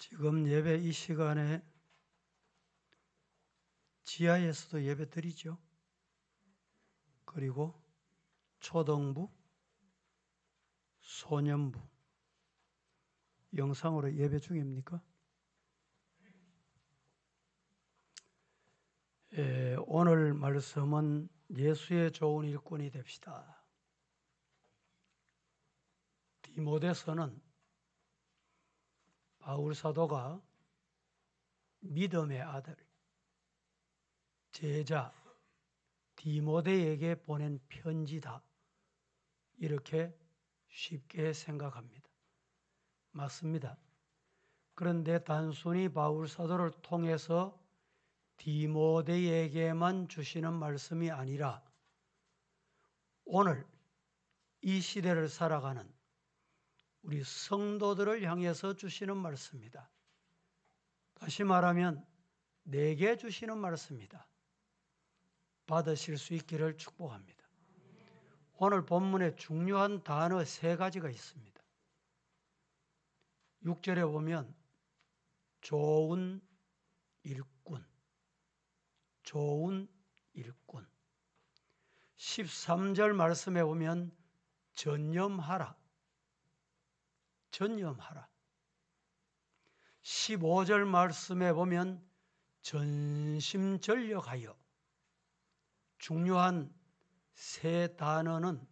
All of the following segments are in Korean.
지금 예배 이 시간에 지하에서도 예배 드리죠. 그리고 초등부, 소년부 영상으로 예배 중입니까? 오늘 말씀은 예수의 좋은 일꾼이 됩시다. 디모데서는 바울 사도가 믿음의 아들, 제자 디모데에게 보낸 편지다. 이렇게 쉽게 생각합니다. 맞습니다. 그런데 단순히 바울 사도를 통해서 디모데에게만 주시는 말씀이 아니라 오늘 이 시대를 살아가는 우리 성도들을 향해서 주시는 말씀입니다. 다시 말하면 내게 주시는 말씀입니다. 받으실 수 있기를 축복합니다. 오늘 본문에 중요한 단어 3가지가 있습니다. 6절에 보면 좋은 일꾼, 좋은 일꾼. 13절 말씀에 보면 전념하라, 전념하라. 15절 말씀에 보면 전심전력하여. 중요한 3 단어는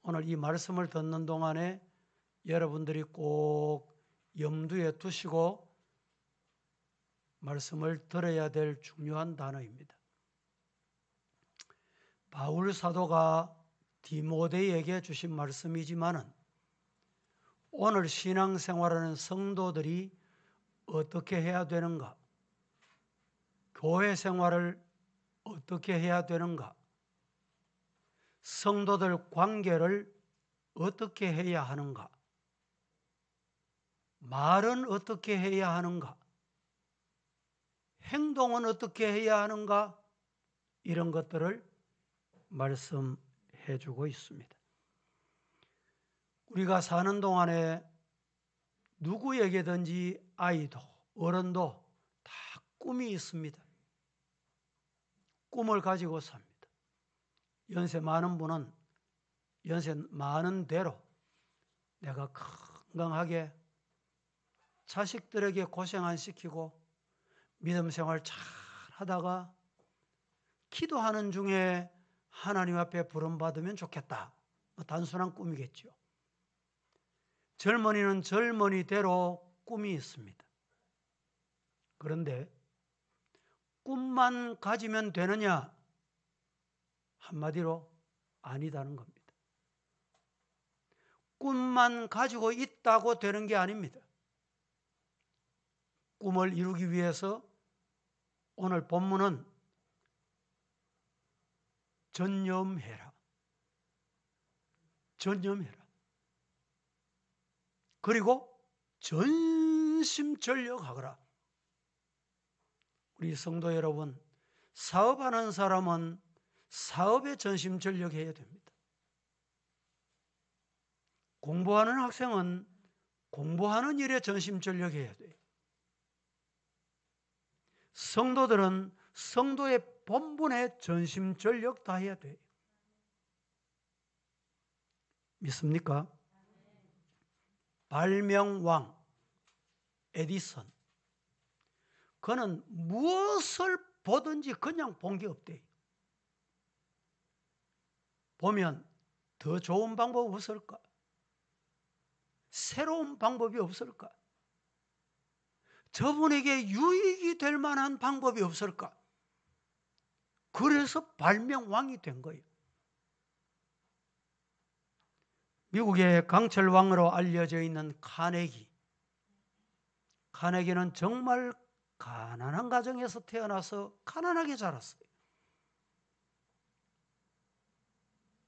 오늘 이 말씀을 듣는 동안에 여러분들이 꼭 염두에 두시고 말씀을 들어야 될 중요한 단어입니다. 바울 사도가 디모데에게 주신 말씀이지만은 오늘 신앙생활하는 성도들이 어떻게 해야 되는가? 교회 생활을 어떻게 해야 되는가? 성도들 관계를 어떻게 해야 하는가? 말은 어떻게 해야 하는가? 행동은 어떻게 해야 하는가? 이런 것들을 말씀해 주고 있습니다. 우리가 사는 동안에 누구에게든지 아이도 어른도 다 꿈이 있습니다. 꿈을 가지고 삽니다. 연세 많은 분은 연세 많은 대로 내가 건강하게 자식들에게 고생 안 시키고 믿음 생활 잘 하다가 기도하는 중에 하나님 앞에 부름받으면 좋겠다. 단순한 꿈이겠죠. 젊은이는 젊은이대로 꿈이 있습니다. 그런데 꿈만 가지면 되느냐? 한마디로 아니다는 겁니다. 꿈만 가지고 있다고 되는 게 아닙니다. 꿈을 이루기 위해서 오늘 본문은 전념해라. 전념해라. 그리고 전심전력하거라. 우리 성도 여러분, 사업하는 사람은 사업에 전심전력해야 됩니다. 공부하는 학생은 공부하는 일에 전심전력해야 돼요. 성도들은 성도의 본분에 전심전력 다해야 돼요. 믿습니까? 발명왕 에디슨, 그는 무엇을 보든지 그냥 본 게 없대요. 보면 더 좋은 방법 없을까? 새로운 방법이 없을까? 저분에게 유익이 될 만한 방법이 없을까? 그래서 발명왕이 된 거예요. 미국의 강철왕으로 알려져 있는 카네기는 정말 가난한 가정에서 태어나서 가난하게 자랐어요.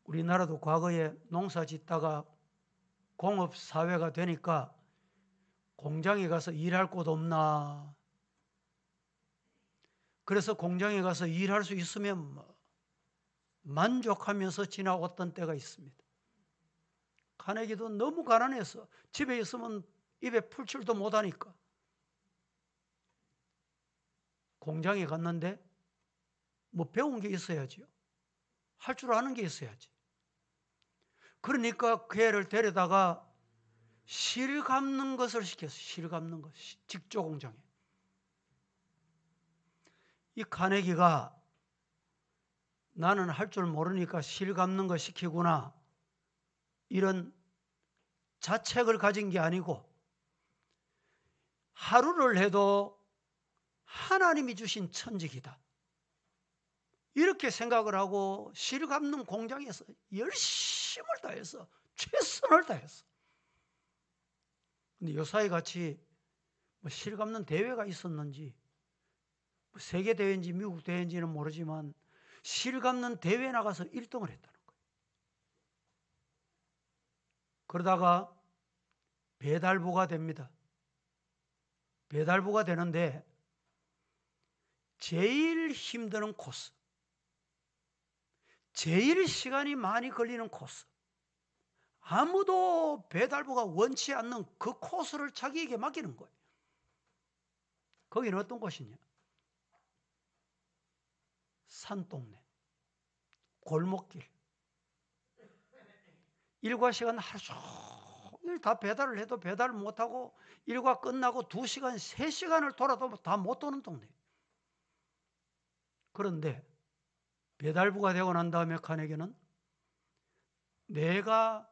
우리나라도 과거에 농사 짓다가 공업사회가 되니까 공장에 가서 일할 곳 없나? 그래서 공장에 가서 일할 수 있으면 만족하면서 지나왔던 때가 있습니다. 카네기도 너무 가난해서 집에 있으면 입에 풀칠도 못하니까 공장에 갔는데 뭐 배운 게 있어야지요. 할 줄 아는 게 있어야지. 그러니까 그 애를 데려다가 실 감는 것을 시켰어. 실 감는 것. 직조 공장에. 이 카네기가 나는 할 줄 모르니까 실 감는 거 시키구나. 이런 자책을 가진 게 아니고 하루를 해도 하나님이 주신 천직이다. 이렇게 생각을 하고 실 감는 공장에서 열심을 다해서 최선을 다했어. 근데 요사이 같이 뭐 실 감는 대회가 있었는지 뭐 세계 대회인지 미국 대회인지는 모르지만 실 감는 대회에 나가서 1등을 했다는 거예요. 그러다가 배달부가 됩니다. 배달부가 되는데 제일 힘드는 코스, 제일 시간이 많이 걸리는 코스, 아무도 배달부가 원치 않는 그 코스를 자기에게 맡기는 거예요. 거기는 어떤 곳이냐? 산동네, 골목길. 일과 시간 하루 종일 다 배달을 해도 배달을 못하고 일과 끝나고 2시간, 3시간을 돌아도 다 못 도는 동네. 그런데 배달부가 되고 난 다음에 카네기는 내가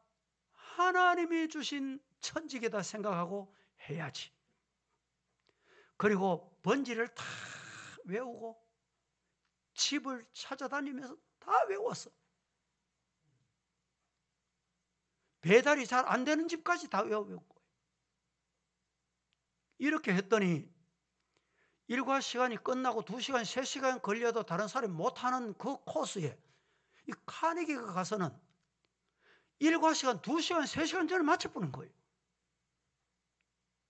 하나님이 주신 천직이다 생각하고 해야지. 그리고 번지를 다 외우고 집을 찾아다니면서 다 외웠어. 배달이 잘 안 되는 집까지 다 외운 거예요. 이렇게 했더니 일과 시간이 끝나고 2시간, 3시간 걸려도 다른 사람이 못하는 그 코스에 이 카네기가 가서는 일과 시간 2시간, 3시간 전에 맞춰보는 거예요.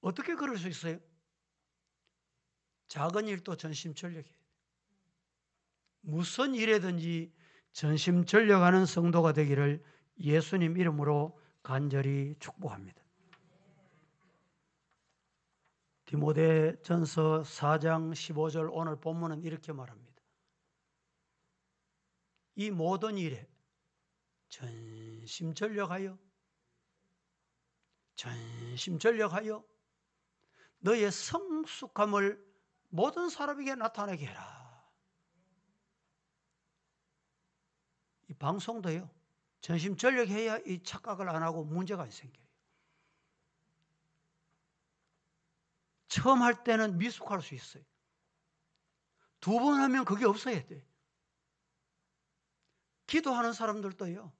어떻게 그럴 수 있어요? 작은 일도 전심전력이에요. 무슨 일에든지 전심전력하는 성도가 되기를 예수님 이름으로 간절히 축복합니다. 디모데전서 4장 15절 오늘 본문은 이렇게 말합니다. 이 모든 일에 전심전력하여 너의 성숙함을 모든 사람에게 나타내게 해라. 이 방송도요. 전심전력해야 이 착각을 안 하고 문제가 안 생겨요. 처음 할 때는 미숙할 수 있어요. 2번 하면 그게 없어야 돼. 기도하는 사람들도요.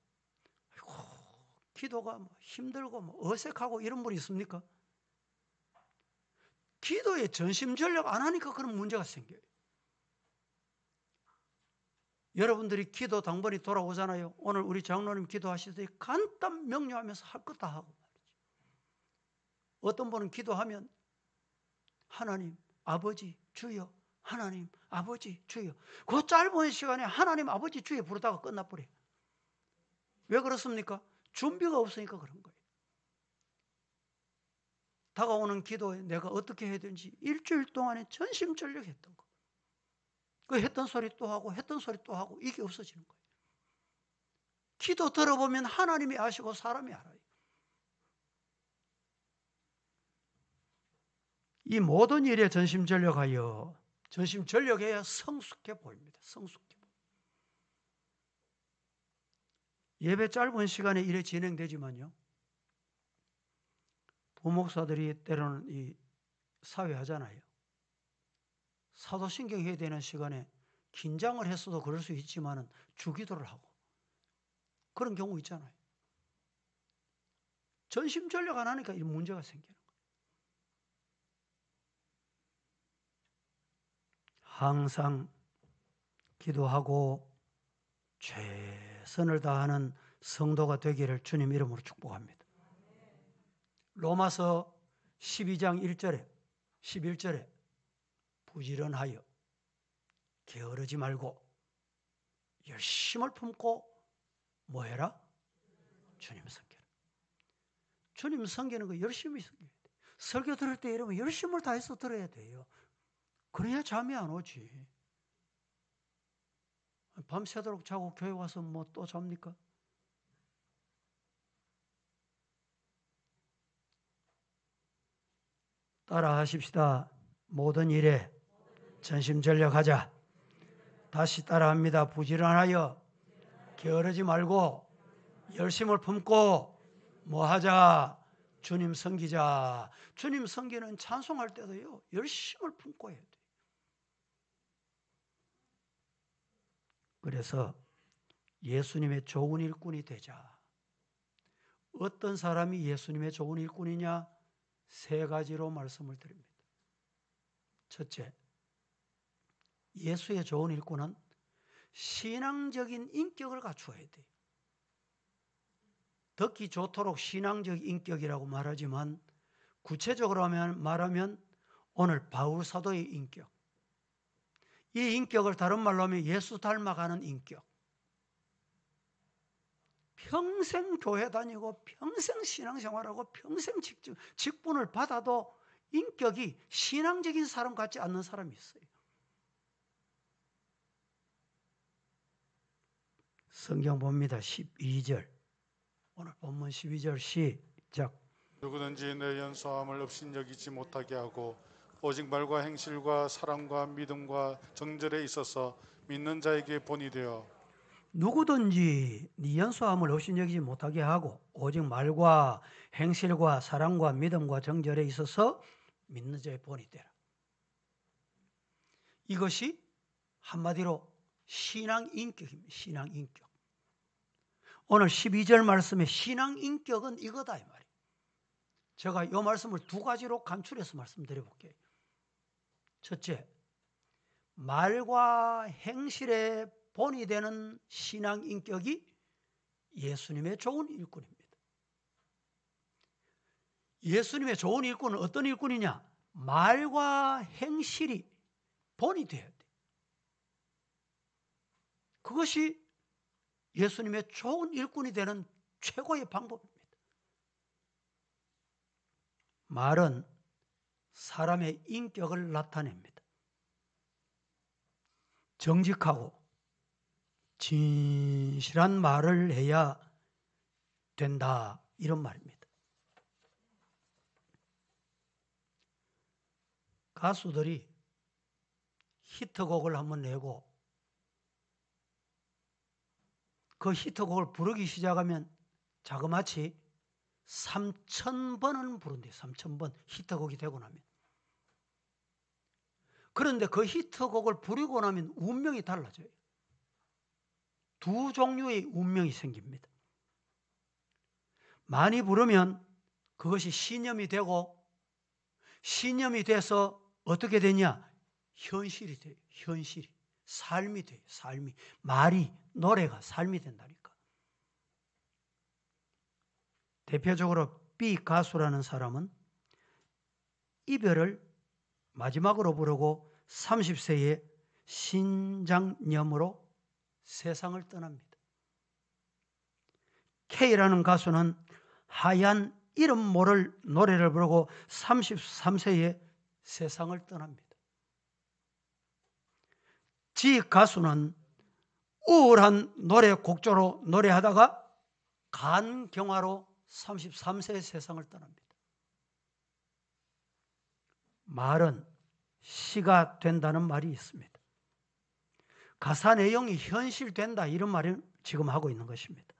아이고, 기도가 뭐 힘들고 뭐 어색하고 이런 분이 있습니까? 기도에 전심전력 안 하니까 그런 문제가 생겨요. 여러분들이 기도 당번이 돌아오잖아요. 오늘 우리 장로님 기도하시더니 간단 명료하면서 할 것 다 하고 말이죠. 어떤 분은 기도하면 하나님 아버지 주여, 하나님 아버지 주여. 그 짧은 시간에 하나님 아버지 주여 부르다가 끝나버려요. 왜 그렇습니까? 준비가 없으니까 그런 거예요. 다가오는 기도에 내가 어떻게 해야 되는지 일주일 동안에 전심전력했던 거. 그 했던 소리 또 하고 했던 소리 또 하고 이게 없어지는 거예요. 기도 들어보면 하나님이 아시고 사람이 알아요. 이 모든 일에 전심전력하여 전심전력해야 성숙해 보입니다. 성숙해 보입니다. 예배 짧은 시간에 일에 진행되지만요. 부목사들이 때로는 이 사회하잖아요. 사도신경 해야 되는 시간에 긴장을 했어도 그럴 수 있지만은 주기도를 하고 그런 경우 있잖아요. 전심전력 안 하니까 이 문제가 생기는 거예요. 항상 기도하고 최선을 다하는 성도가 되기를 주님 이름으로 축복합니다. 로마서 12장 1절에 11절에 부지런하여 게으르지 말고 열심을 품고 뭐 해라? 주님 섬겨라. 주님 섬기는 거 열심히 섬겨야 돼. 설교 들을 때 여러분 열심을 다해서 들어야 돼요. 그래야 잠이 안 오지. 밤새도록 자고 교회 와서 뭐 또 잡니까? 따라 하십시다. 모든 일에 전심전력하자. 다시 따라합니다. 부지런하여 게으르지 말고 열심을 품고 뭐 하자? 주님 섬기자. 주님 섬기는 찬송할 때도요, 열심을 품고 해야 돼요. 그래서 예수님의 좋은 일꾼이 되자. 어떤 사람이 예수님의 좋은 일꾼이냐? 세 가지로 말씀을 드립니다. 첫째, 예수의 좋은 일꾼은 신앙적인 인격을 갖추어야 돼요. 듣기 좋도록 신앙적 인격이라고 말하지만 구체적으로 말하면 오늘 바울 사도의 인격, 이 인격을 다른 말로 하면 예수 닮아가는 인격. 평생 교회 다니고 평생 신앙생활하고 평생 직분을 받아도 인격이 신앙적인 사람 같지 않는 사람이 있어요. 성경 봅니다. 12절. 오늘 본문 12절 시작. 누구든지 내 연소함을 업신여기지 못하게 하고 오직 말과 행실과 사랑과 믿음과 정절에 있어서 믿는 자에게 본이 되어 누구든지 네 연소함을 업신여기지 못하게 하고 오직 말과 행실과 사랑과 믿음과 정절에 있어서 믿는 자의 본이 되라. 이것이 한마디로 신앙 인격입니다. 신앙 인격. 오늘 12절 말씀의 신앙 인격은 이거다 이 말이에요. 제가 이 말씀을 두 가지로 간추려서 말씀드려 볼게요. 첫째, 말과 행실의 본이 되는 신앙 인격이 예수님의 좋은 일꾼입니다. 예수님의 좋은 일꾼은 어떤 일꾼이냐? 말과 행실이 본이 되어야 돼. 그것이 예수님의 좋은 일꾼이 되는 최고의 방법입니다. 말은 사람의 인격을 나타냅니다. 정직하고 진실한 말을 해야 된다, 이런 말입니다. 가수들이 히트곡을 한번 내고 그 히트곡을 부르기 시작하면 자그마치 3,000번은 부른대요. 3,000번 히트곡이 되고 나면. 그런데 그 히트곡을 부르고 나면 운명이 달라져요. 두 종류의 운명이 생깁니다. 많이 부르면 그것이 신념이 되고, 신념이 돼서 어떻게 되냐? 현실이 돼요. 현실이. 삶이 돼요. 삶이. 말이, 노래가 삶이 된다니까. 대표적으로 B 가수라는 사람은 이별을 마지막으로 부르고 30세에 신장염으로 세상을 떠납니다. K라는 가수는 하얀 이름 모를 노래를 부르고 33세에 세상을 떠납니다. G 가수는 우울한 노래 곡조로 노래하다가 간경화로 33세에 세상을 떠납니다. 말은 시가 된다는 말이 있습니다. 가사 내용이 현실된다, 이런 말을 지금 하고 있는 것입니다.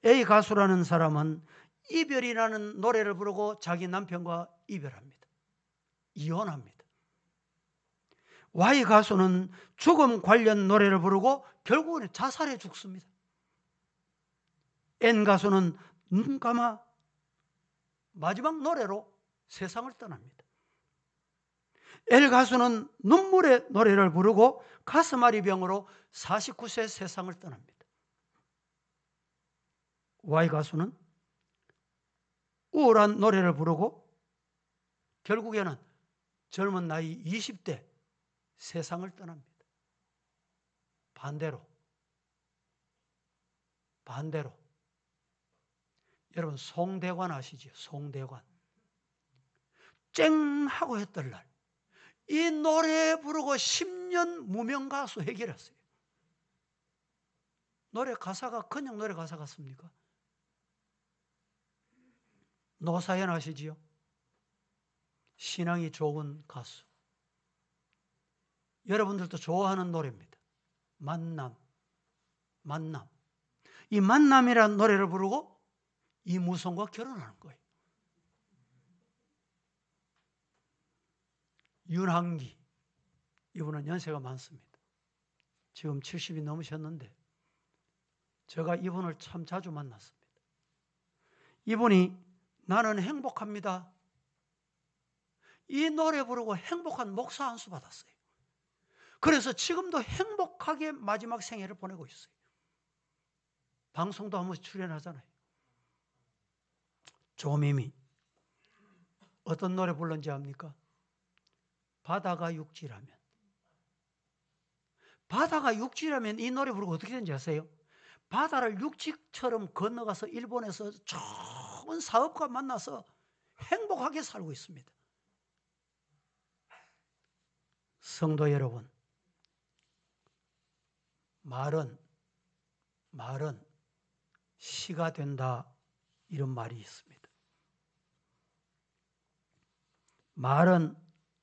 A 가수라는 사람은 이별이라는 노래를 부르고 자기 남편과 이별합니다. 이혼합니다. Y 가수는 죽음 관련 노래를 부르고 결국은 자살해 죽습니다. N 가수는 눈 감아 마지막 노래로 세상을 떠납니다. L 가수는 눈물의 노래를 부르고 가슴앓이 병으로 49세 세상을 떠납니다. Y 가수는 우울한 노래를 부르고 결국에는 젊은 나이 20대 세상을 떠납니다. 반대로 여러분, 송대관 아시죠? 송대관. 쨍 하고 했던 날, 이 노래 부르고 10년 무명 가수 해결했어요. 노래 가사가 그냥 노래 가사 같습니까? 노사연 아시지요? 신앙이 좋은 가수. 여러분들도 좋아하는 노래입니다. 만남. 이 만남이라는 노래를 부르고 이무성과 결혼하는 거예요. 윤항기, 이분은 연세가 많습니다. 지금 70이 넘으셨는데 제가 이분을 참 자주 만났습니다. 이분이 나는 행복합니다. 이 노래 부르고 행복한 목사 안수 받았어요. 그래서 지금도 행복하게 마지막 생애를 보내고 있어요. 방송도 한 번씩 출연하잖아요. 조미미 어떤 노래 불렀는지 압니까? 바다가 육지라면. 바다가 육지라면 이 노래 부르고 어떻게 되는지 아세요? 바다를 육지처럼 건너가서 일본에서 좋은 사업가 만나서 행복하게 살고 있습니다. 성도 여러분, 말은 시가 된다, 이런 말이 있습니다. 말은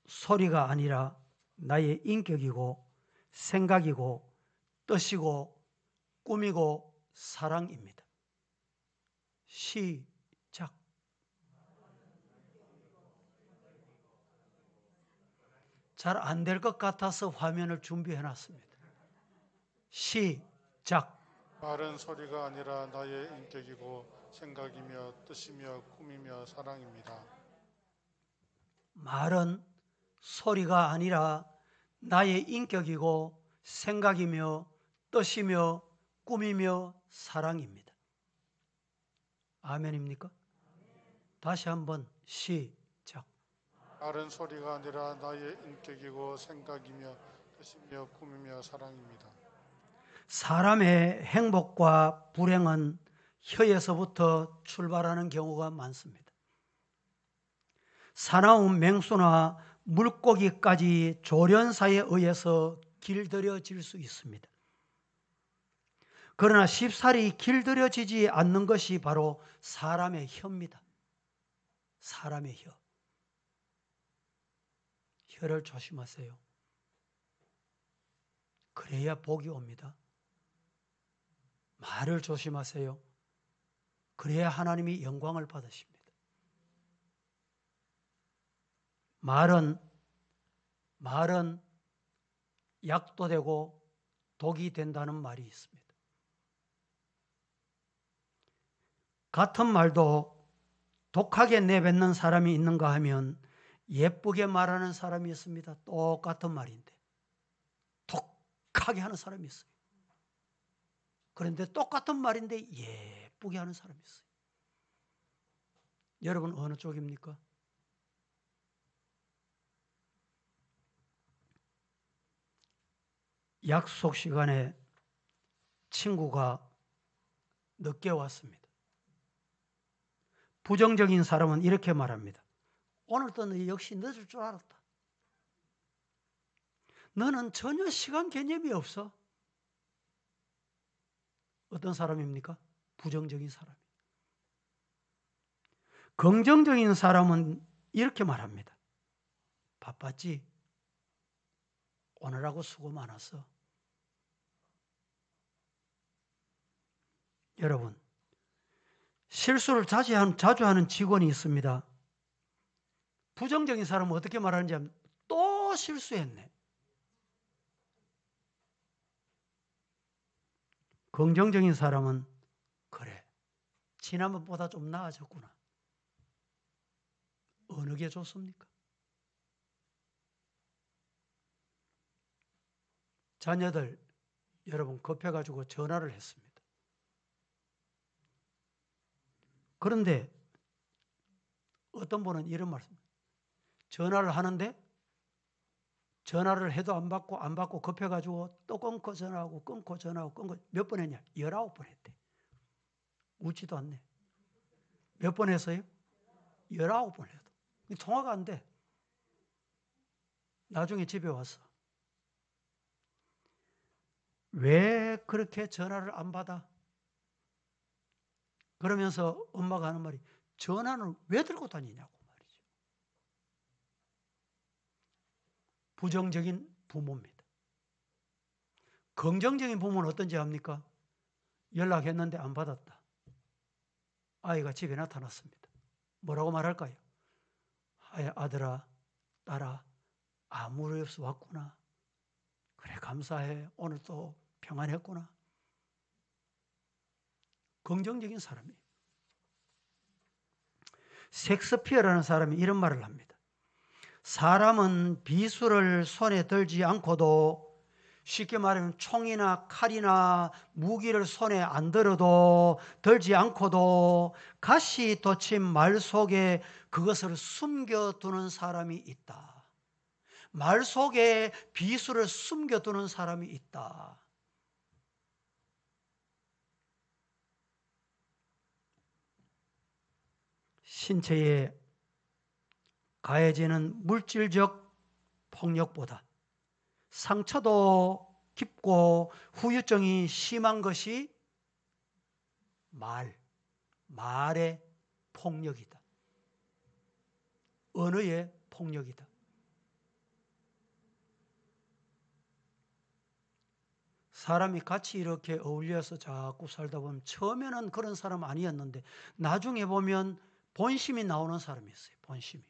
소리가 아니라 나의 인격이고 생각이고 뜻이고 꿈이고 사랑입니다. 시작. 잘 안 될 것 같아서 화면을 준비해 놨습니다. 시작. 말은 소리가 아니라 나의 인격이고 생각이며 뜻이며 꿈이며 사랑입니다. 말은 소리가 아니라 나의 인격이고 생각이며 뜻이며 꿈이며 사랑입니다. 아멘입니까? 다시 한번 시작. 말은 소리가 아니라 나의 인격이고 생각이며 뜻이며 꿈이며 사랑입니다. 사람의 행복과 불행은 혀에서부터 출발하는 경우가 많습니다. 사나운 맹수나 물고기까지 조련사에 의해서 길들여질 수 있습니다. 그러나 쉽사리 길들여지지 않는 것이 바로 사람의 혀입니다. 사람의 혀. 혀를 조심하세요. 그래야 복이 옵니다. 말을 조심하세요. 그래야 하나님이 영광을 받으십니다. 말은 약도 되고 독이 된다는 말이 있습니다. 같은 말도 독하게 내뱉는 사람이 있는가 하면 예쁘게 말하는 사람이 있습니다. 똑같은 말인데 독하게 하는 사람이 있어요. 그런데 똑같은 말인데 예쁘게 하는 사람이 있어요. 여러분 어느 쪽입니까? 약속 시간에 친구가 늦게 왔습니다. 부정적인 사람은 이렇게 말합니다. 오늘도 너 역시 늦을 줄 알았다. 너는 전혀 시간 개념이 없어. 어떤 사람입니까? 부정적인 사람. 긍정적인 사람은 이렇게 말합니다. 바빴지? 오늘하고 수고 많았어. 여러분, 실수를 자주 하는 직원이 있습니다. 부정적인 사람은 어떻게 말하는지 하면 또 실수했네. 긍정적인 사람은 그래, 지난번보다 좀 나아졌구나. 어느 게 좋습니까? 자녀들, 여러분 급해가지고 전화를 했습니다. 그런데 어떤 분은 이런 말씀, 전화를 하는데 전화를 해도 안 받고 급해가지고 또 끊고 전화하고 끊고 전화하고 끊고 몇 번 했냐? 19번 했대. 웃지도 않네. 몇 번 했어요? 19번 해도. 통화가 안 돼. 나중에 집에 와서 왜 그렇게 전화를 안 받아? 그러면서 엄마가 하는 말이 전화는 왜 들고 다니냐고 말이죠. 부정적인 부모입니다. 긍정적인 부모는 어떤지 압니까? 연락했는데 안 받았다. 아이가 집에 나타났습니다. 뭐라고 말할까요? 아들아, 딸아, 아무 일 없어 왔구나. 그래, 감사해. 오늘 또 평안했구나. 긍정적인 사람이에요. 섹스피어라는 사람이 이런 말을 합니다. 사람은 비수를 손에 들지 않고도, 쉽게 말하면 총이나 칼이나 무기를 손에 안 들어도, 들지 않고도 가시 돋친 말 속에 그것을 숨겨두는 사람이 있다. 말 속에 비수를 숨겨두는 사람이 있다. 신체에 가해지는 물질적 폭력보다 상처도 깊고 후유증이 심한 것이 말의 폭력이다. 언어의 폭력이다. 사람이 같이 이렇게 어울려서 자꾸 살다 보면 처음에는 그런 사람 아니었는데 나중에 보면 본심이 나오는 사람이 있어요. 본심이.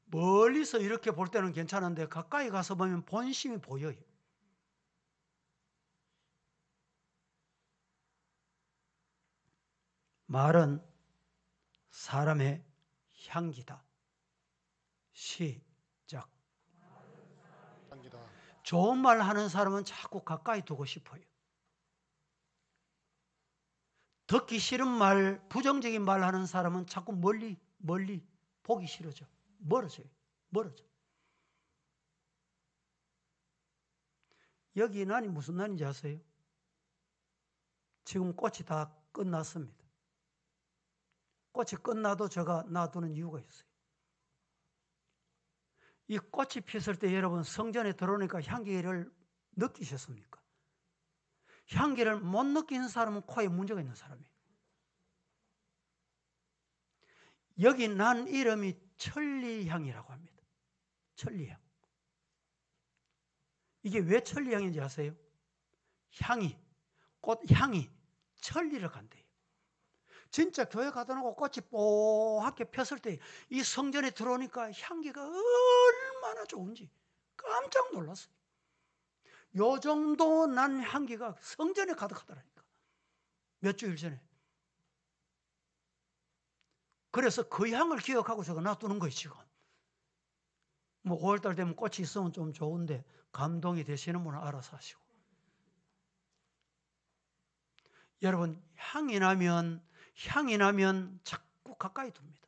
멀리서 이렇게 볼 때는 괜찮은데 가까이 가서 보면 본심이 보여요. 말은 사람의 향기다. 시작. 향기다. 좋은 말 하는 사람은 자꾸 가까이 두고 싶어요. 듣기 싫은 말, 부정적인 말 하는 사람은 자꾸 멀리 보기 싫어져. 멀어져요. 여기 난이 무슨 난인지 아세요? 지금 꽃이 다 끝났습니다. 꽃이 끝나도 제가 놔두는 이유가 있어요. 이 꽃이 피었을 때 여러분 성전에 들어오니까 향기를 느끼셨습니까? 향기를 못 느끼는 사람은 코에 문제가 있는 사람이에요. 여기 난 이름이 천리향이라고 합니다. 천리향. 이게 왜 천리향인지 아세요? 꽃향이 천리를 간대요. 진짜 교회 가다 놓고 꽃이 뽀얗게 폈을 때 이 성전에 들어오니까 향기가 얼마나 좋은지 깜짝 놀랐어요. 요 정도 난 향기가 성전에 가득하더라니까. 몇 주일 전에. 그래서 그 향을 기억하고 제가 놔두는 거예요, 지금. 뭐 5월달 되면 꽃이 있으면 좀 좋은데 감동이 되시는 분은 알아서 하시고. 여러분, 향이 나면 자꾸 가까이 둡니다.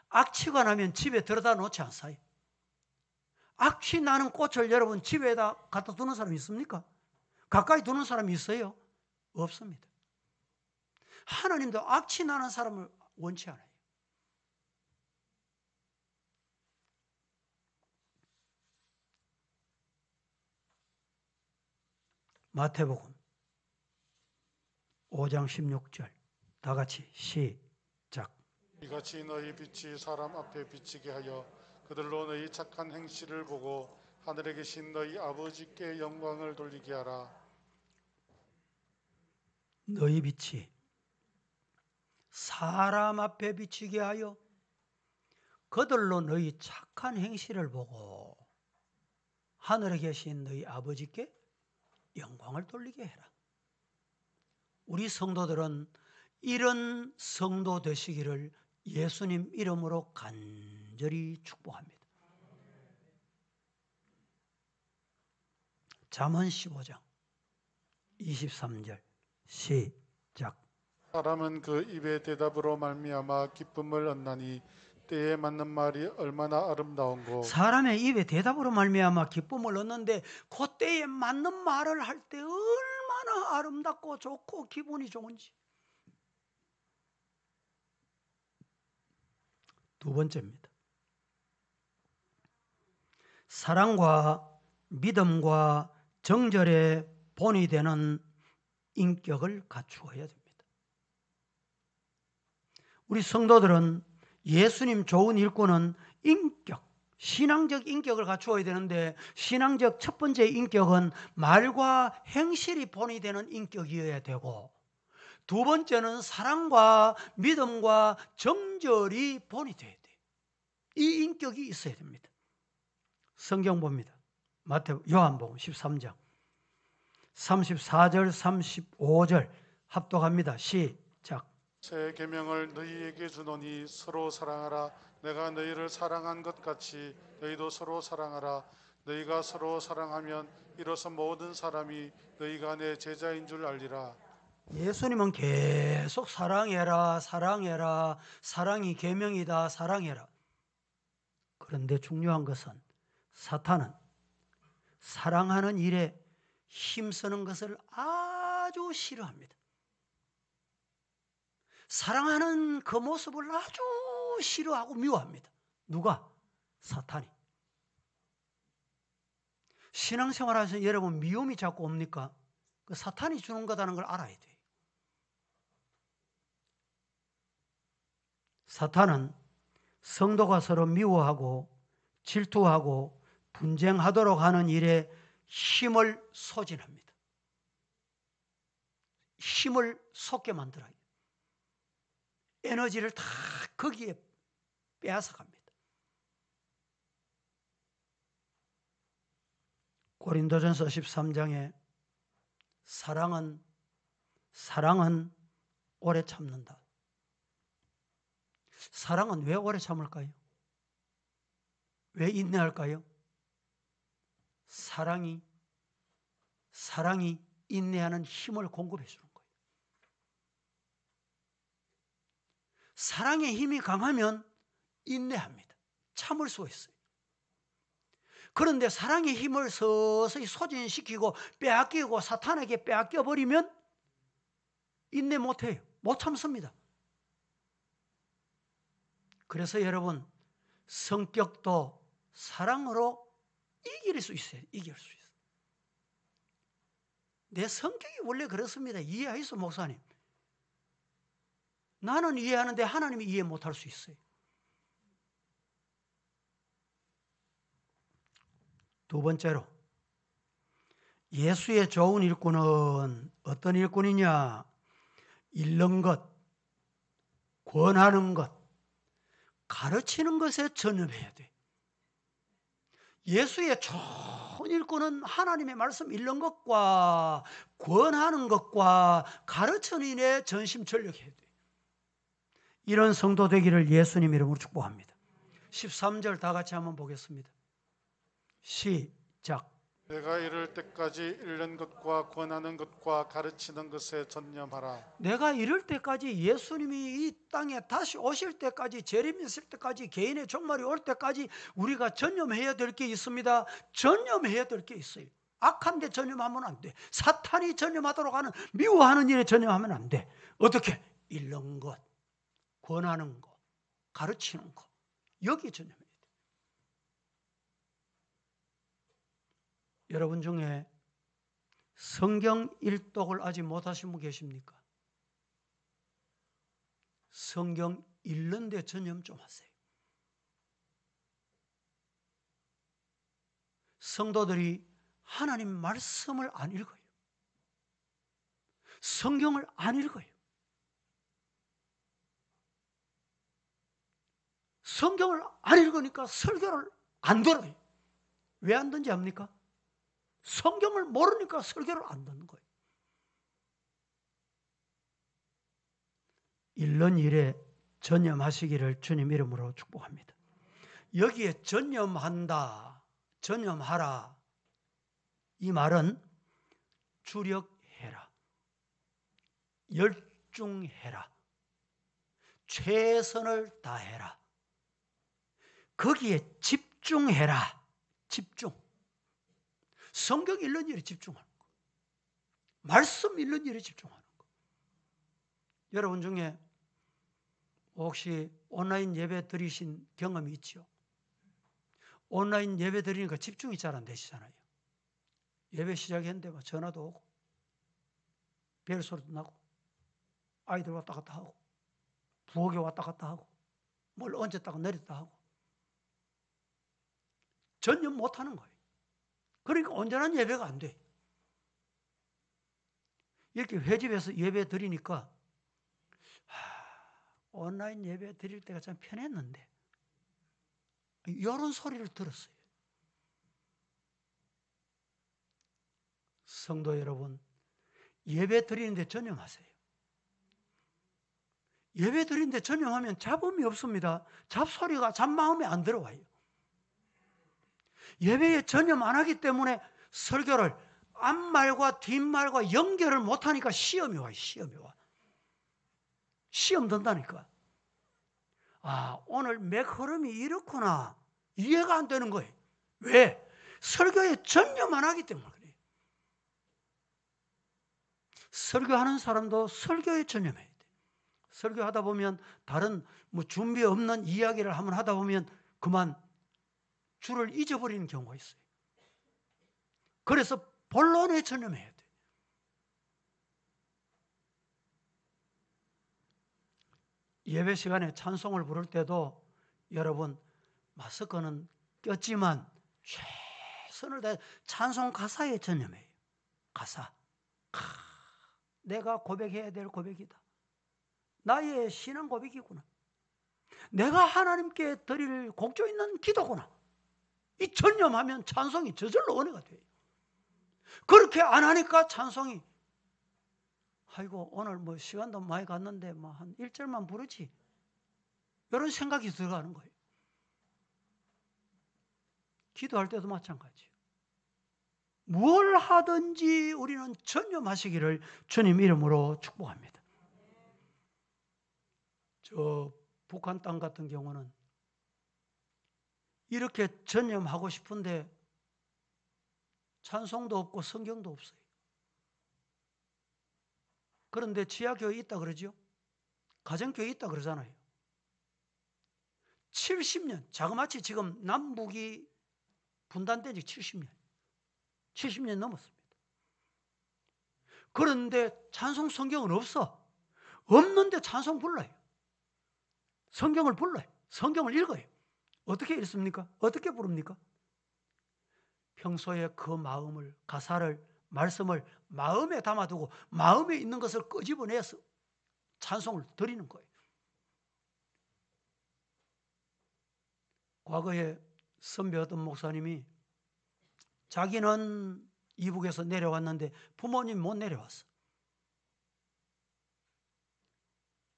악취가 나면 집에 들여다 놓지 않아요. 악취 나는 꽃을 여러분 집에다 갖다 두는 사람이 있습니까? 가까이 두는 사람이 있어요? 없습니다. 하나님도 악취 나는 사람을 원치 않아요. 마태복음 5장 16절 다 같이 시작. 이같이 너희 빛이 사람 앞에 비치게 하여 그들로 너희 착한 행실을 보고 하늘에 계신 너희 아버지께 영광을 돌리게 하라. 너희 빛이 사람 앞에 비치게 하여 그들로 너희 착한 행실을 보고 하늘에 계신 너희 아버지께 영광을 돌리게 해라. 우리 성도들은 이런 성도 되시기를 예수님 이름으로 간절히 축복합니다. 잠언 15장 23절 시작. 사람은 그 입의 대답으로 말미암아 기쁨을 얻나니 때에 맞는 말이 얼마나 아름다운고. 사람의 입에 대답으로 말미암아 기쁨을 얻는데 그 때에 맞는 말을 할 때 얼마나 아름답고 좋고 기분이 좋은지. 두 번째입니다. 사랑과 믿음과 정절의 본이 되는 인격을 갖추어야 됩니다. 우리 성도들은 예수님 좋은 일꾼은 인격, 신앙적 인격을 갖추어야 되는데 신앙적 첫 번째 인격은 말과 행실이 본이 되는 인격이어야 되고 두 번째는 사랑과 믿음과 정절이 본이 되어야 돼요. 이 인격이 있어야 됩니다. 성경 봅니다. 요한복음 13장 34절 35절 합독합니다. 시작. 새 계명을 너희에게 주노니 서로 사랑하라. 내가 너희를 사랑한 것 같이 너희도 서로 사랑하라. 너희가 서로 사랑하면 이로써 모든 사람이 너희가 내 제자인 줄 알리라. 예수님은 계속 사랑해라, 사랑해라, 사랑이 계명이다, 사랑해라. 그런데 중요한 것은 사탄은 사랑하는 일에 힘쓰는 것을 아주 싫어합니다. 사랑하는 그 모습을 아주 싫어하고 미워합니다. 누가? 사탄이. 신앙생활하면서 여러분 미움이 자꾸 옵니까? 그 사탄이 주는 거다는 걸 알아야 돼요. 사탄은 성도가 서로 미워하고 질투하고 분쟁하도록 하는 일에 힘을 소진합니다. 힘을 솟게 만들어요. 에너지를 다 거기에 빼앗아갑니다. 고린도전서 13장에 사랑은 오래 참는다. 사랑은 왜 오래 참을까요? 왜 인내할까요? 사랑이 인내하는 힘을 공급해 주는 거예요. 사랑의 힘이 강하면 인내합니다. 참을 수 있어요. 그런데 사랑의 힘을 서서히 소진시키고 빼앗기고 사탄에게 빼앗겨버리면 인내 못해요. 못 참습니다. 그래서 여러분 성격도 사랑으로 이길 수 있어요. 이길 수 있어요. 내 성격이 원래 그렇습니다. 이해하이소 목사님. 나는 이해하는데 하나님이 이해 못할 수 있어요. 두 번째로 예수의 좋은 일꾼은 어떤 일꾼이냐? 잃는 것, 권하는 것, 가르치는 것에 전념해야 돼. 예수의 좋은 일꾼은 하나님의 말씀 읽는 것과 권하는 것과 가르치는 일에 전심전력해야 돼. 이런 성도 되기를 예수님 이름으로 축복합니다. 13절 다 같이 한번 보겠습니다. 시작. 내가 이를 때까지 읽는 것과 권하는 것과 가르치는 것에 전념하라. 내가 이럴 때까지 예수님이 이 땅에 다시 오실 때까지 재림이 있을 때까지 개인의 종말이 올 때까지 우리가 전념해야 될 게 있습니다. 전념해야 될 게 있어요. 악한 데 전념하면 안 돼. 사탄이 전념하도록 하는 미워하는 일에 전념하면 안 돼. 어떻게? 읽는 것, 권하는 것, 가르치는 것. 여기 전념해야 돼. 여러분 중에 성경 일독을 아직 못하신 분 계십니까? 성경 읽는 데 전념 좀 하세요. 성도들이 하나님 말씀을 안 읽어요. 성경을 안 읽어요. 성경을 안 읽으니까 설교를 안 들어요. 왜 안 듣는지 압니까? 성경을 모르니까 설교를 안 듣는 거예요. 읽는 일에 전념하시기를 주님 이름으로 축복합니다. 여기에 전념한다, 전념하라, 이 말은 주력해라, 열중해라, 최선을 다해라, 거기에 집중해라. 집중. 성경 읽는 일에 집중하는 거, 말씀 읽는 일에 집중하는 거. 여러분 중에 혹시 온라인 예배 드리신 경험이 있죠? 온라인 예배 드리니까 집중이 잘 안 되시잖아요. 예배 시작했는데 막 전화도 오고 벨 소리도 나고 아이들 왔다 갔다 하고 부엌에 왔다 갔다 하고 뭘 얹었다가 내렸다 하고 전혀 못하는 거예요. 그러니까 온전한 예배가 안 돼. 이렇게 회집에서 예배 드리니까 온라인 예배 드릴 때가 참 편했는데 이런 소리를 들었어요. 성도 여러분, 예배 드리는데 전념하세요. 예배 드리는데 전념하면 잡음이 없습니다. 잡소리가 잡마음에 안 들어와요. 예배에 전념 안 하기 때문에 설교를 앞말과 뒷말과 연결을 못하니까 시험이 와요. 시험이 와. 시험 든다니까. 아, 오늘 맥 흐름이 이렇구나. 이해가 안 되는 거예요. 왜? 설교에 전념 안 하기 때문에 그래요. 설교하는 사람도 설교에 전념해야 돼. 설교하다 보면 다른 준비 없는 이야기를 한번 하다 보면 그만 줄을 잊어버리는 경우가 있어요. 그래서 본론에 전념해야 돼. 예배 시간에 찬송을 부를 때도 여러분 마스크는 꼈지만 최선을 다해 찬송 가사에 전념해요. 가사. 내가 고백해야 될 고백이다. 나의 신앙 고백이구나. 내가 하나님께 드릴 곡조 있는 기도구나. 이 전념하면 찬송이 저절로 은혜가 돼요. 그렇게 안 하니까 찬송이 아이고 오늘 시간도 많이 갔는데 한 1절만 부르지 이런 생각이 들어가는 거예요. 기도할 때도 마찬가지예요. 뭘 하든지 우리는 전념하시기를 주님 이름으로 축복합니다. 저 북한 땅 같은 경우는 이렇게 전념하고 싶은데 찬송도 없고 성경도 없어요. 그런데 지하교회 있다 그러죠? 가정교회 있다 그러잖아요. 70년, 자그마치 지금 남북이 분단된 지 70년. 70년 넘었습니다. 그런데 찬송 성경은 없어. 없는데 찬송 불러요. 성경을 불러요. 성경을 읽어요. 어떻게 읽습니까? 어떻게 부릅니까? 평소에 그 마음을, 가사를, 말씀을 마음에 담아두고 마음에 있는 것을 끄집어내서 찬송을 드리는 거예요. 과거에 선배 어떤 목사님이 자기는 이북에서 내려왔는데 부모님 못 내려왔어.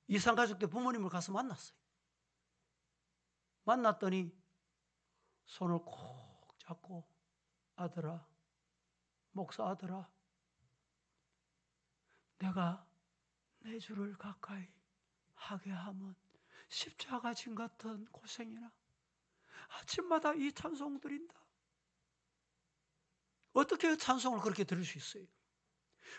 이산가족 때 부모님을 가서 만났어요. 만났더니 손을 꼭 잡고 아들아, 목사 아들아, 내가 내 주를 가까이 하게 하면 십자가 진 같은 고생이나 아침마다 이 찬송 드린다. 어떻게 찬송을 그렇게 들을 수 있어요?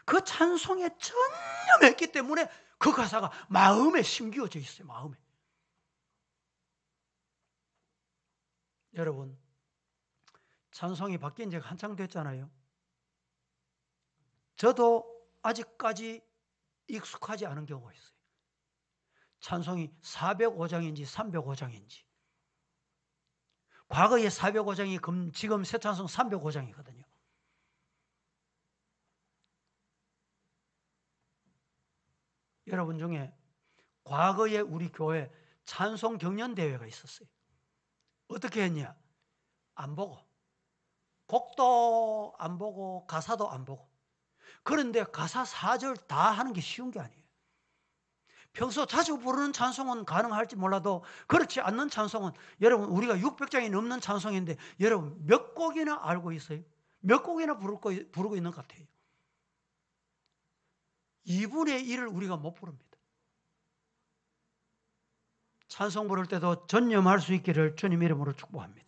그 찬송에 전념했기 때문에 그 가사가 마음에 심기어져 있어요. 마음에. 여러분, 찬송이 바뀐 지가 한창 됐잖아요. 저도 아직까지 익숙하지 않은 경우가 있어요. 찬송이 405장인지 305장인지. 과거에 405장이 지금 새 찬송 305장이거든요. 여러분 중에 과거에 우리 교회 찬송 경연 대회가 있었어요. 어떻게 했냐? 안 보고. 곡도 안 보고 가사도 안 보고. 그런데 가사 4절 다 하는 게 쉬운 게 아니에요. 평소 자주 부르는 찬송은 가능할지 몰라도 그렇지 않는 찬송은 여러분 우리가 600장이 넘는 찬송인데 여러분 몇 곡이나 알고 있어요? 몇 곡이나 부르고 있는 것 같아요? 2분의 1을 우리가 못 부릅니다. 찬송 부를 때도 전념할 수 있기를 주님 이름으로 축복합니다.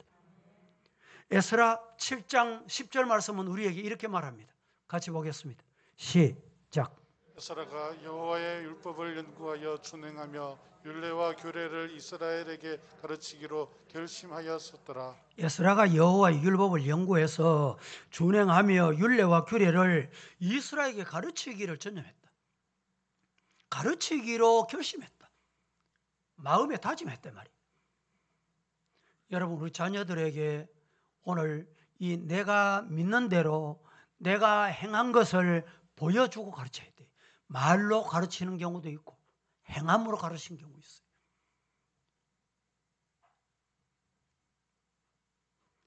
에스라 7장 10절 말씀은 우리에게 이렇게 말합니다. 같이 보겠습니다. 시작. 에스라가 여호와의 율법을 연구하여 준행하며 율례와 규례를 이스라엘에게 가르치기로 결심하였었더라. 에스라가 여호와의 율법을 연구해서 준행하며 율례와 규례를 이스라엘에게 가르치기를 전념했다. 가르치기로 결심했다. 마음에 다짐했단 말이에요. 여러분, 우리 자녀들에게 오늘 이 내가 믿는 대로 내가 행한 것을 보여주고 가르쳐야 돼. 말로 가르치는 경우도 있고 행함으로 가르치는 경우도 있어요.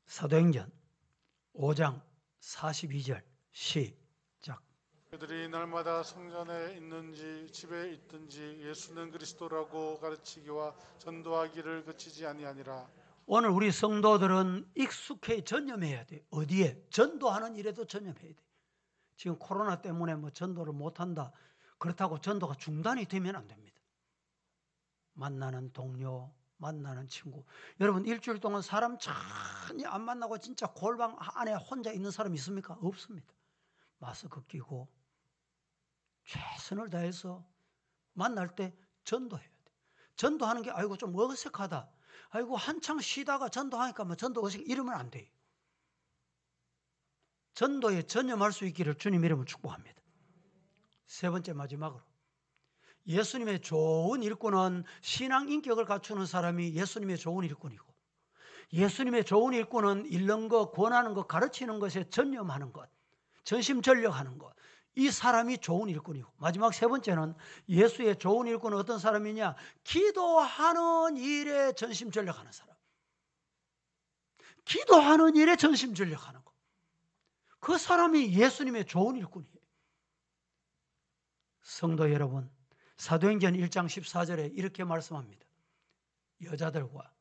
사도행전 5장 42절 시작. 그들이 날마다 성전에 있는지 집에 있든지 예수는 그리스도라고 가르치기와 전도하기를 그치지 아니하니라. 오늘 우리 성도들은 익숙해 전념해야 돼. 어디에? 전도하는 일에도 전념해야 돼. 지금 코로나 때문에 뭐 전도를 못한다. 그렇다고 전도가 중단이 되면 안 됩니다. 만나는 동료, 만나는 친구. 여러분, 일주일 동안 사람 전혀 안 만나고 진짜 골방 안에 혼자 있는 사람 있습니까? 없습니다. 마스크 끼고 최선을 다해서 만날 때 전도해야 돼. 전도하는 게 아이고 좀 어색하다. 아이고 한창 쉬다가 전도하니까 뭐 전도 어색 이러면 안 돼요. 전도에 전념할 수 있기를 주님 이름으로 축복합니다. 세 번째 마지막으로 예수님의 좋은 일꾼은 신앙 인격을 갖추는 사람이 예수님의 좋은 일꾼이고 예수님의 좋은 일꾼은 잃는 것, 권하는 것, 가르치는 것에 전념하는 것, 전심전력하는 것. 이 사람이 좋은 일꾼이고 마지막 세 번째는 예수의 좋은 일꾼은 어떤 사람이냐? 기도하는 일에 전심전력하는 사람. 기도하는 일에 전심전력하는 것. 그 사람이 예수님의 좋은 일꾼이에요. 성도 여러분, 사도행전 1장 14절에 이렇게 말씀합니다. 여자들과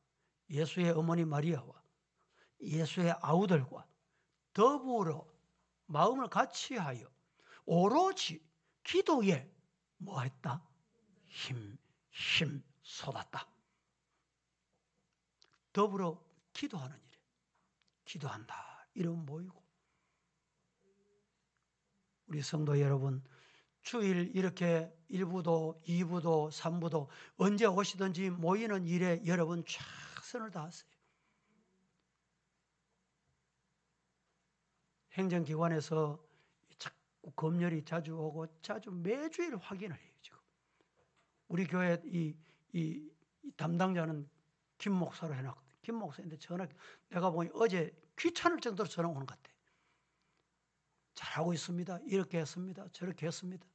예수의 어머니 마리아와 예수의 아우들과 더불어 마음을 같이 하여 오로지 기도에 뭐했다? 힘 쏟았다. 더불어 기도하는 일에 기도한다 이러면 모이고 우리 성도 여러분 주일 이렇게 1부도 2부도 3부도 언제 오시든지 모이는 일에 여러분 최선을 다하세요. 행정기관에서 자꾸 검열이 자주 오고 자주 매주일 확인을 해요. 지금 우리 교회 이 담당자는 김 목사로 해놨거든요. 김 목사인데 전화 내가 보니 어제 귀찮을 정도로 전화 오는 것 같아. 잘하고 있습니다. 이렇게 했습니다. 저렇게 했습니다.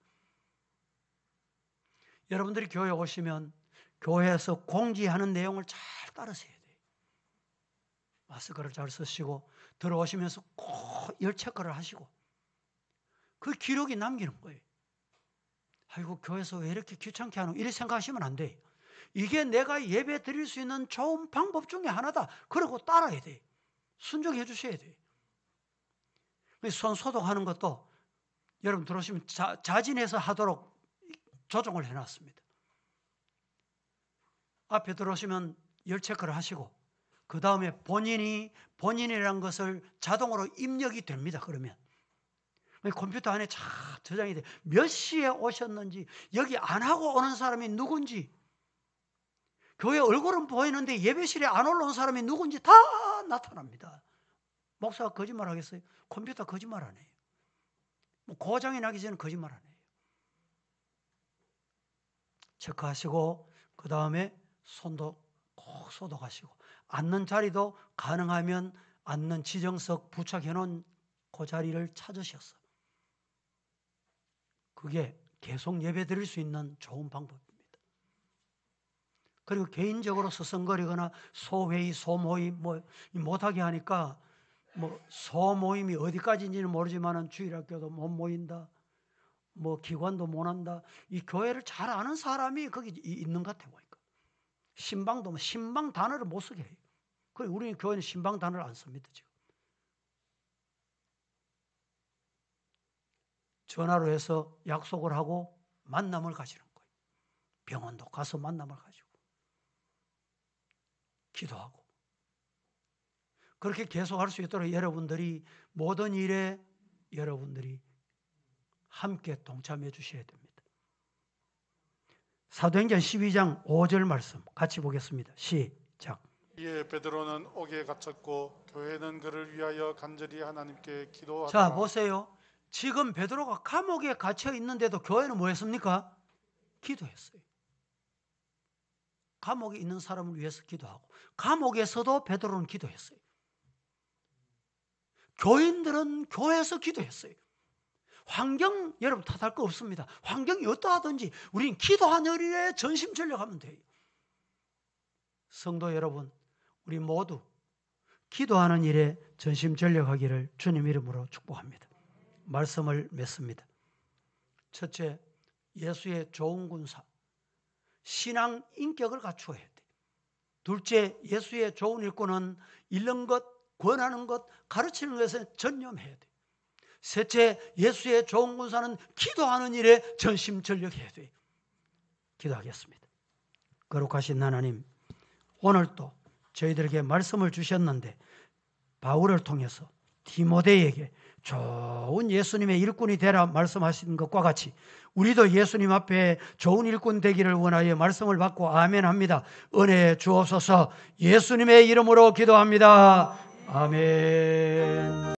여러분들이 교회 오시면 교회에서 공지하는 내용을 잘 따르셔야 돼요. 마스크를 잘 쓰시고 들어오시면서 꼭 열 체크를 하시고 그 기록이 남기는 거예요. 아이고 교회에서 왜 이렇게 귀찮게 하노? 이렇게 생각하시면 안 돼요. 이게 내가 예배 드릴 수 있는 좋은 방법 중에 하나다. 그러고 따라야 돼요. 순종해 주셔야 돼요. 손 소독하는 것도 여러분 들어오시면 자진해서 하도록 조정을 해놨습니다. 앞에 들어오시면 열 체크를 하시고 그 다음에 본인이라는 것을 자동으로 입력이 됩니다. 그러면 컴퓨터 안에 잘 저장이 돼. 몇 시에 오셨는지 여기 안 하고 오는 사람이 누군지 교회 얼굴은 보이는데 예배실에 안 올라온 사람이 누군지 다 나타납니다. 목사가 거짓말 하겠어요? 컴퓨터 거짓말 안 해요. 뭐 고장이 나기 전에 거짓말 안 해요. 체크하시고 그 다음에 손도 꼭 소독하시고 앉는 자리도 가능하면 앉는 지정석 부착해 놓은 그 자리를 찾으셔서 그게 계속 예배 드릴 수 있는 좋은 방법입니다. 그리고 개인적으로 서성거리거나 소회의, 소모임 뭐 못하게 하니까 뭐 소모임이 어디까지인지는 모르지만은 주일학교도 못 모인다. 뭐 기관도 못 한다. 이 교회를 잘 아는 사람이 거기 있는 것 같아 보니까. 신방도 뭐 신방 단어를 못 쓰게 해요. 그리고 우리 교회는 신방 단어를 안 씁니다, 지금. 전화로 해서 약속을 하고 만남을 가지는 거예요. 병원도 가서 만남을 가지고 기도하고 그렇게 계속 할 수 있도록 여러분들이 모든 일에 여러분들이 함께 동참해 주셔야 됩니다. 사도행전 12장 5절 말씀 같이 보겠습니다. 시작. 이에 베드로는 옥에 갇혔고 교회는 그를 위하여 간절히 하나님께 기도하더라. 자, 보세요. 지금 베드로가 감옥에 갇혀 있는데도 교회는 뭐 했습니까? 기도했어요. 감옥에 있는 사람을 위해서 기도하고, 감옥에서도 베드로는 기도했어요. 교인들은 교회에서 기도했어요. 환경 여러분 탓할 거 없습니다. 환경이 어떠하든지 우리는 기도하는 일에 전심전력하면 돼요. 성도 여러분, 우리 모두 기도하는 일에 전심전력하기를 주님 이름으로 축복합니다. 말씀을 맺습니다. 첫째, 예수의 좋은 군사, 신앙 인격을 갖추어야 돼. 둘째, 예수의 좋은 일꾼은 잃는 것, 권하는 것, 가르치는 것에 전념해야 돼. 셋째, 예수의 좋은 군사는 기도하는 일에 전심전력해야 돼. 기도하겠습니다. 거룩하신 하나님, 오늘 또 저희들에게 말씀을 주셨는데 바울을 통해서 디모데에게 좋은 예수님의 일꾼이 되라 말씀하신 것과 같이 우리도 예수님 앞에 좋은 일꾼 되기를 원하여 말씀을 받고 아멘합니다. 은혜 주옵소서. 예수님의 이름으로 기도합니다. 아멘.